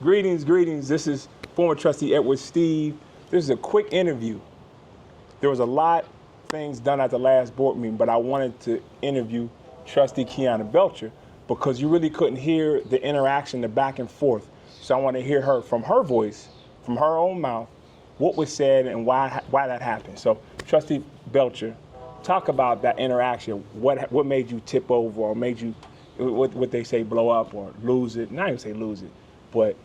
Greetings, greetings. This is former trustee Edward Steve. This is a quick interview. There was a lot of things done at the last board meeting, but I wanted to interview Trustee Belcher because you really couldn't hear the interaction, the back and forth. So I want to hear her from her voice, from her own mouth, what was said and why that happened. So Trustee Belcher, talk about that interaction. What made you tip over or made you, what they say, blow up or lose it? Not even say lose it, but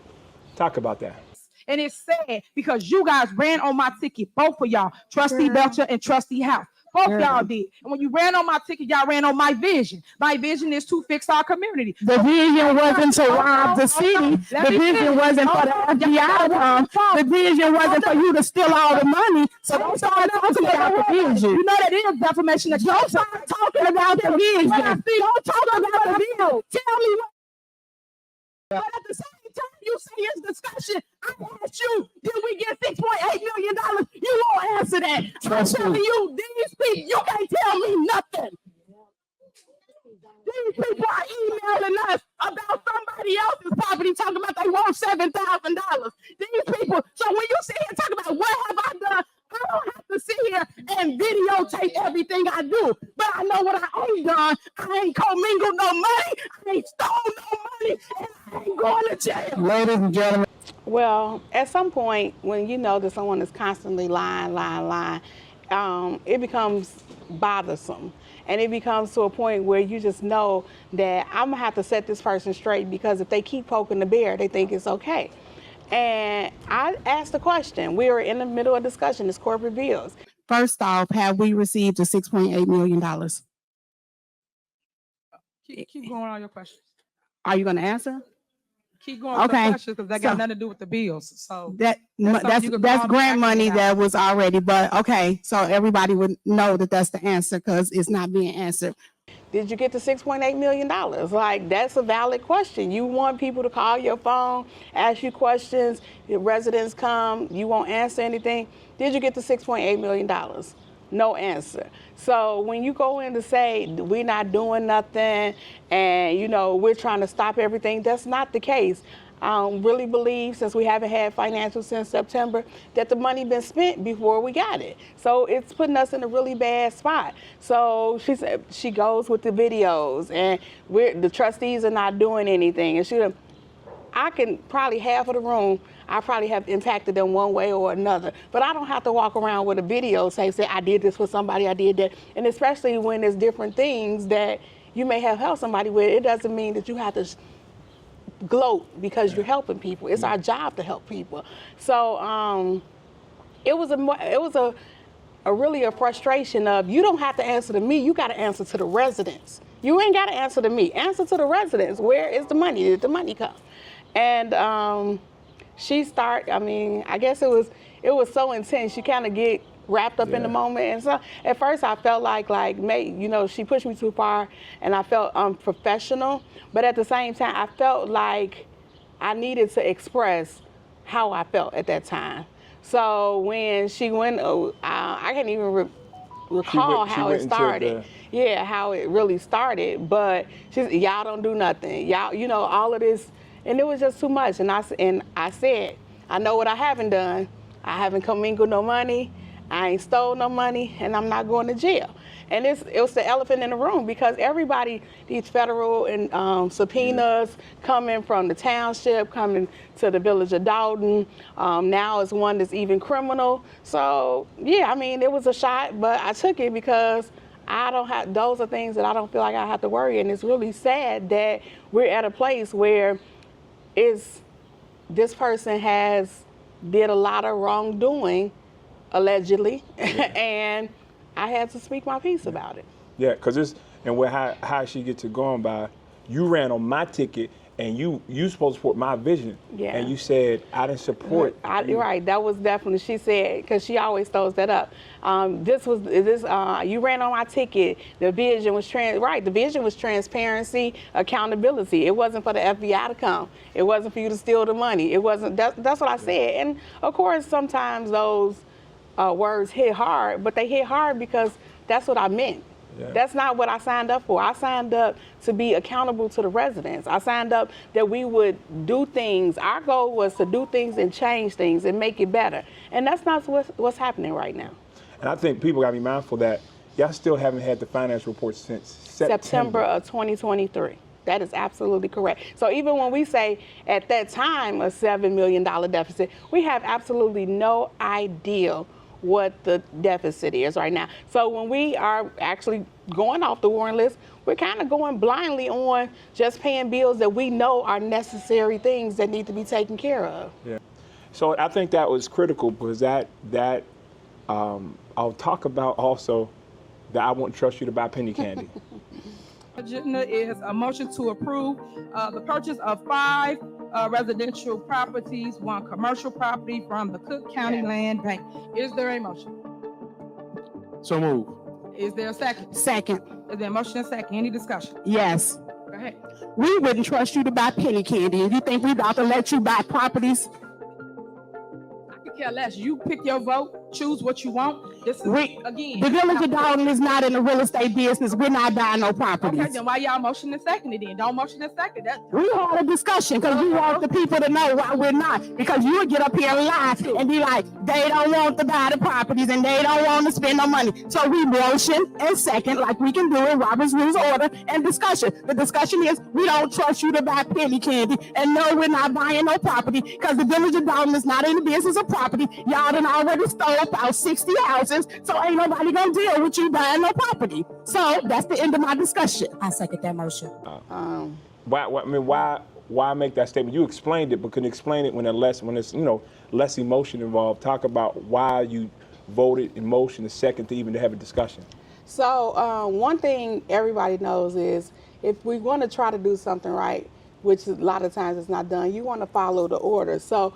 talk about that. And it's sad because you guys ran on my ticket, both of y'all, Trustee Belcher and Trustee House. Both y'all did. And when you ran on my ticket, y'all ran on my vision. My vision is to fix our community. The vision wasn't to rob the city. The vision wasn't for the FBI. The vision wasn't for you to steal all the money. So don't start talking about the vision. You know that is defamation. Don't start talking about the vision. Don't talk about the bill. Tell me what. But at the same time, you say it's discussion. I asked you, did we get $6.8 million? You won't answer that. I'm telling you, these people, you can't tell me nothing. These people are emailing us about somebody else's property, talking about they want $7,000. These people, so when you sit here and talk about what have I done, I don't have to sit here and videotape everything I do, but I know what I ain't done. I ain't commingled no money, I ain't stole no money, and I ain't going to jail. Ladies and gentlemen. Well, at some point, when you know that someone is constantly lying, it becomes bothersome. And it becomes to a point where you just know that I'm going to have to set this person straight, because if they keep poking the bear, they think it's okay. And I asked the question. We were in the middle of discussion, it's corporate bills. First off, have we received the $6.8 million? Keep going on your questions. Are you going to answer? Keep going with the questions, because that got nothing to do with the bills. So that's grant money that was already, but okay, so everybody would know that that's the answer because it's not being answered. Did you get the $6.8 million? Like, that's a valid question. You want people to call your phone, ask you questions, your residents come, you won't answer anything. Did you get the $6.8 million? No answer. So when you go in to say we're not doing nothing and, you know, we're trying to stop everything, that's not the case. I really believe, since we haven't had financials since September, that the money been spent before we got it. So it's putting us in a really bad spot. So she said she goes with the videos and the trustees are not doing anything. And I can probably half of the room, I probably have impacted them one way or another. But I don't have to walk around with a video say I did this for somebody, I did that. And especially when there's different things that you may have helped somebody with, it doesn't mean that you have to gloat because you're helping people. It's our job to help people. So it was really a frustration of, you don't have to answer to me, you got to answer to the residents. You ain't got to answer to me, answer to the residents. Where is the money? Did the money come? And I guess it was so intense. She kind of get wrapped up in the moment. And so at first I felt like she pushed me too far and I felt unprofessional. But at the same time, I felt like I needed to express how I felt at that time. So when she went, I can't even recall how it started. Yeah, how it really started. But she said, y'all don't do nothing. Y'all, all of this. And it was just too much. And I said, I know what I haven't done. I haven't commingled no money. I ain't stole no money, and I'm not going to jail. And it was the elephant in the room, because everybody, these federal and subpoenas coming from the township, coming to the village of Dalton. Now it's one that's even criminal. So yeah, it was a shot, but I took it because those are things that I don't feel like I have to worry. And it's really sad that we're at a place where this person did a lot of wrongdoing, allegedly, and I had to speak my piece about it. Yeah, because how she get to going by, you ran on my ticket and you supposed to support my vision. Yeah. And you said I didn't support. Right, that was definitely, she said, because she always throws that up. You ran on my ticket. The vision was the vision was transparency, accountability. It wasn't for the FBI to come. It wasn't for you to steal the money. It wasn't. That's what I said. And of course, sometimes those words hit hard, but they hit hard because that's what I meant. Yeah. That's not what I signed up for. I signed up to be accountable to the residents. I signed up that we would do things. Our goal was to do things and change things and make it better. And that's not what's happening right now. And I think people gotta be mindful that y'all still haven't had the finance report since September of 2023. That is absolutely correct. So even when we say at that time a $7 million deficit, we have absolutely no idea what the deficit is right now. So when we are actually going off the warrant list, we're kind of going blindly on just paying bills that we know are necessary things that need to be taken care of. Yeah. So I think that was critical because I'll talk about also that I won't trust you to buy penny candy. Agenda is a motion to approve the purchase of 5 residential properties, 1 commercial property from the Cook County Land Bank. Is there a motion? So move. Is there a second? Second, Is there a motion and second? Any discussion? yes. Go ahead. We wouldn't trust you to buy penny candy, and you think we about to let you buy properties? I could care less. You pick your vote, choose what you want. This is, again. The Village of Dalton is not in the real estate business. We're not buying no properties. Okay, then why y'all motion and second it then? Don't motion and second that. We had a discussion because we want the people to know why we're not. Because you would get up here and lie and be like, they don't want to buy the properties and they don't want to spend no money. So we motion and second, like we can do in Robert's Rules of Order, and discussion. The discussion is we don't trust you to buy penny candy, and no, we're not buying no property because the Village of Dalton is not in the business of property. Y'all done already stole about 60 houses, so ain't nobody gonna deal with you buying no property. So that's the end of my discussion. I second that motion. Why make that statement? You explained it, but can you explain it when there's less emotion involved? Talk about why you voted in motion the second to even to have a discussion. So one thing everybody knows is if we want to try to do something right, which a lot of times it's not done, you want to follow the order. So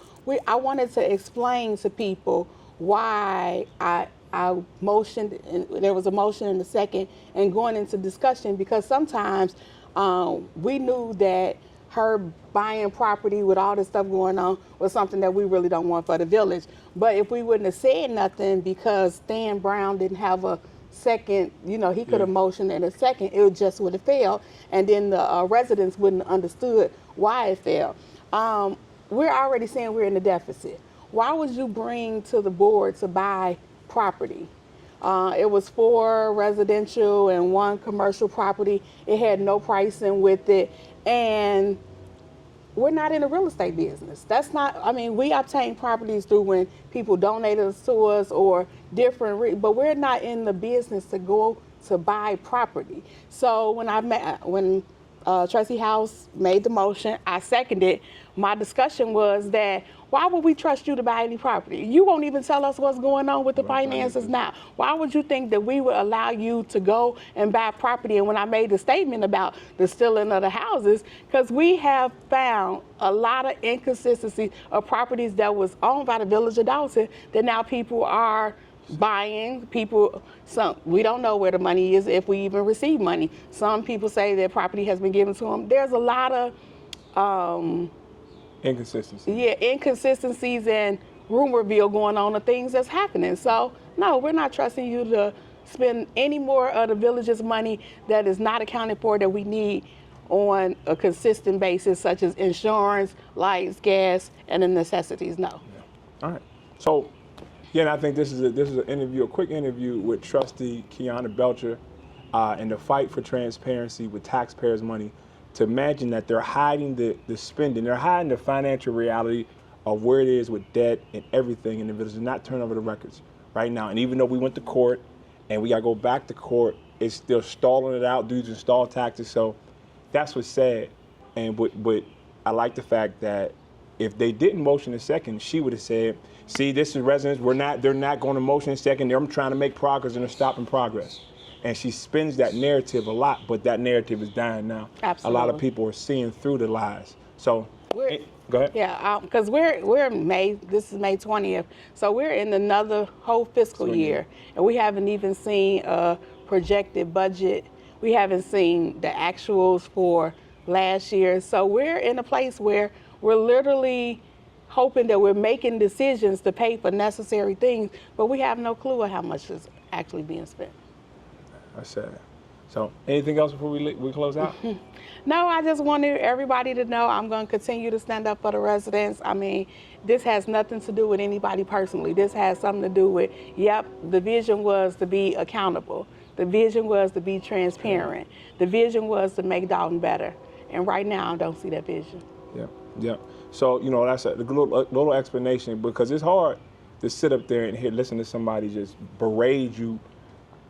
I wanted to explain to people why I motioned, and there was a motion in the second, and going into discussion, because sometimes we knew that her buying property with all this stuff going on was something that we really don't want for the village. But if we wouldn't have said nothing because Stan Brown didn't have a second, he could have motioned in a second, it just would have failed, and then the residents wouldn't have understood why it failed. We're already saying we're in the deficit. Why would you bring to the board to buy property? It was 4 residential and 1 commercial property. It had no pricing with it, and we're not in the real estate business. That's not, we obtain properties through when people donated to us or different, but we're not in the business to go to buy property. So when Trustee House made the motion, I seconded. My discussion was that why would we trust you to buy any property? You won't even tell us what's going on with the finances now. Why would you think that we would allow you to go and buy property? And when I made the statement about the stealing of the houses, because we have found a lot of inconsistencies of properties that was owned by the Village of Dalton that now people are buying. We don't know where the money is, if we even receive money. Some people say that property has been given to them. There's a lot of inconsistencies and rumorville going on of things that's happening. So no, we're not trusting you to spend any more of the village's money that is not accounted for, that we need on a consistent basis, such as insurance, lights, gas, and the necessities. No. Yeah. All right. So again, I think this is an interview, a quick interview with Trustee Kiana Belcher, in the fight for transparency with taxpayers' money. To imagine that they're hiding the spending, they're hiding the financial reality of where it is with debt and everything, and the village does not turn over the records right now. And even though we went to court and we got to go back to court, it's still stalling it out due to stall tactics. So that's what's sad. And but I like the fact that if they didn't motion a second, she would have said, see, this is residents, they're not going to motion a second, they're trying to make progress and they're stopping progress. And she spins that narrative a lot, but that narrative is dying now. Absolutely. A lot of people are seeing through the lies. So, go ahead. Yeah, because we're May, this is May 20th, so we're in another whole fiscal year, and we haven't even seen a projected budget. We haven't seen the actuals for last year. So we're in a place where we're literally hoping that we're making decisions to pay for necessary things, but we have no clue of how much is actually being spent. That's sad. So, anything else before we close out? No, I just wanted everybody to know I'm going to continue to stand up for the residents. I mean, this has nothing to do with anybody personally. This has something to do with, yep, the vision was to be accountable. The vision was to be transparent. The vision was to make Dalton better. And right now, I don't see that vision. Yeah, yeah. So, you know, that's a little explanation, because it's hard to sit up there and listen to somebody just berate you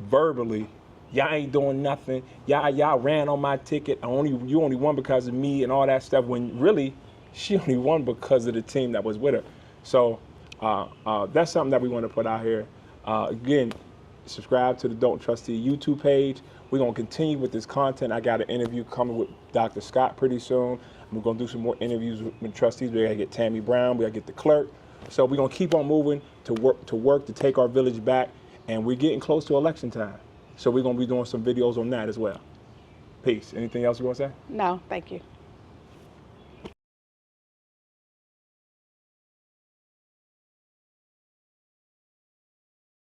verbally. Y'all ain't doing nothing. Y'all ran on my ticket. You only won because of me and all that stuff, when really she only won because of the team that was with her. So that's something that we want to put out here. Again, subscribe to the Don't Trustee YouTube page. We're going to continue with this content. I got an interview coming with Dr. Scott pretty soon. We're going to do some more interviews with trustees. We got to get Tammy Brown. We got to get the clerk. So we're going to keep on moving to work to take our village back. And we're getting close to election time. So we're going to be doing some videos on that as well. Peace. Anything else you want to say? No, thank you.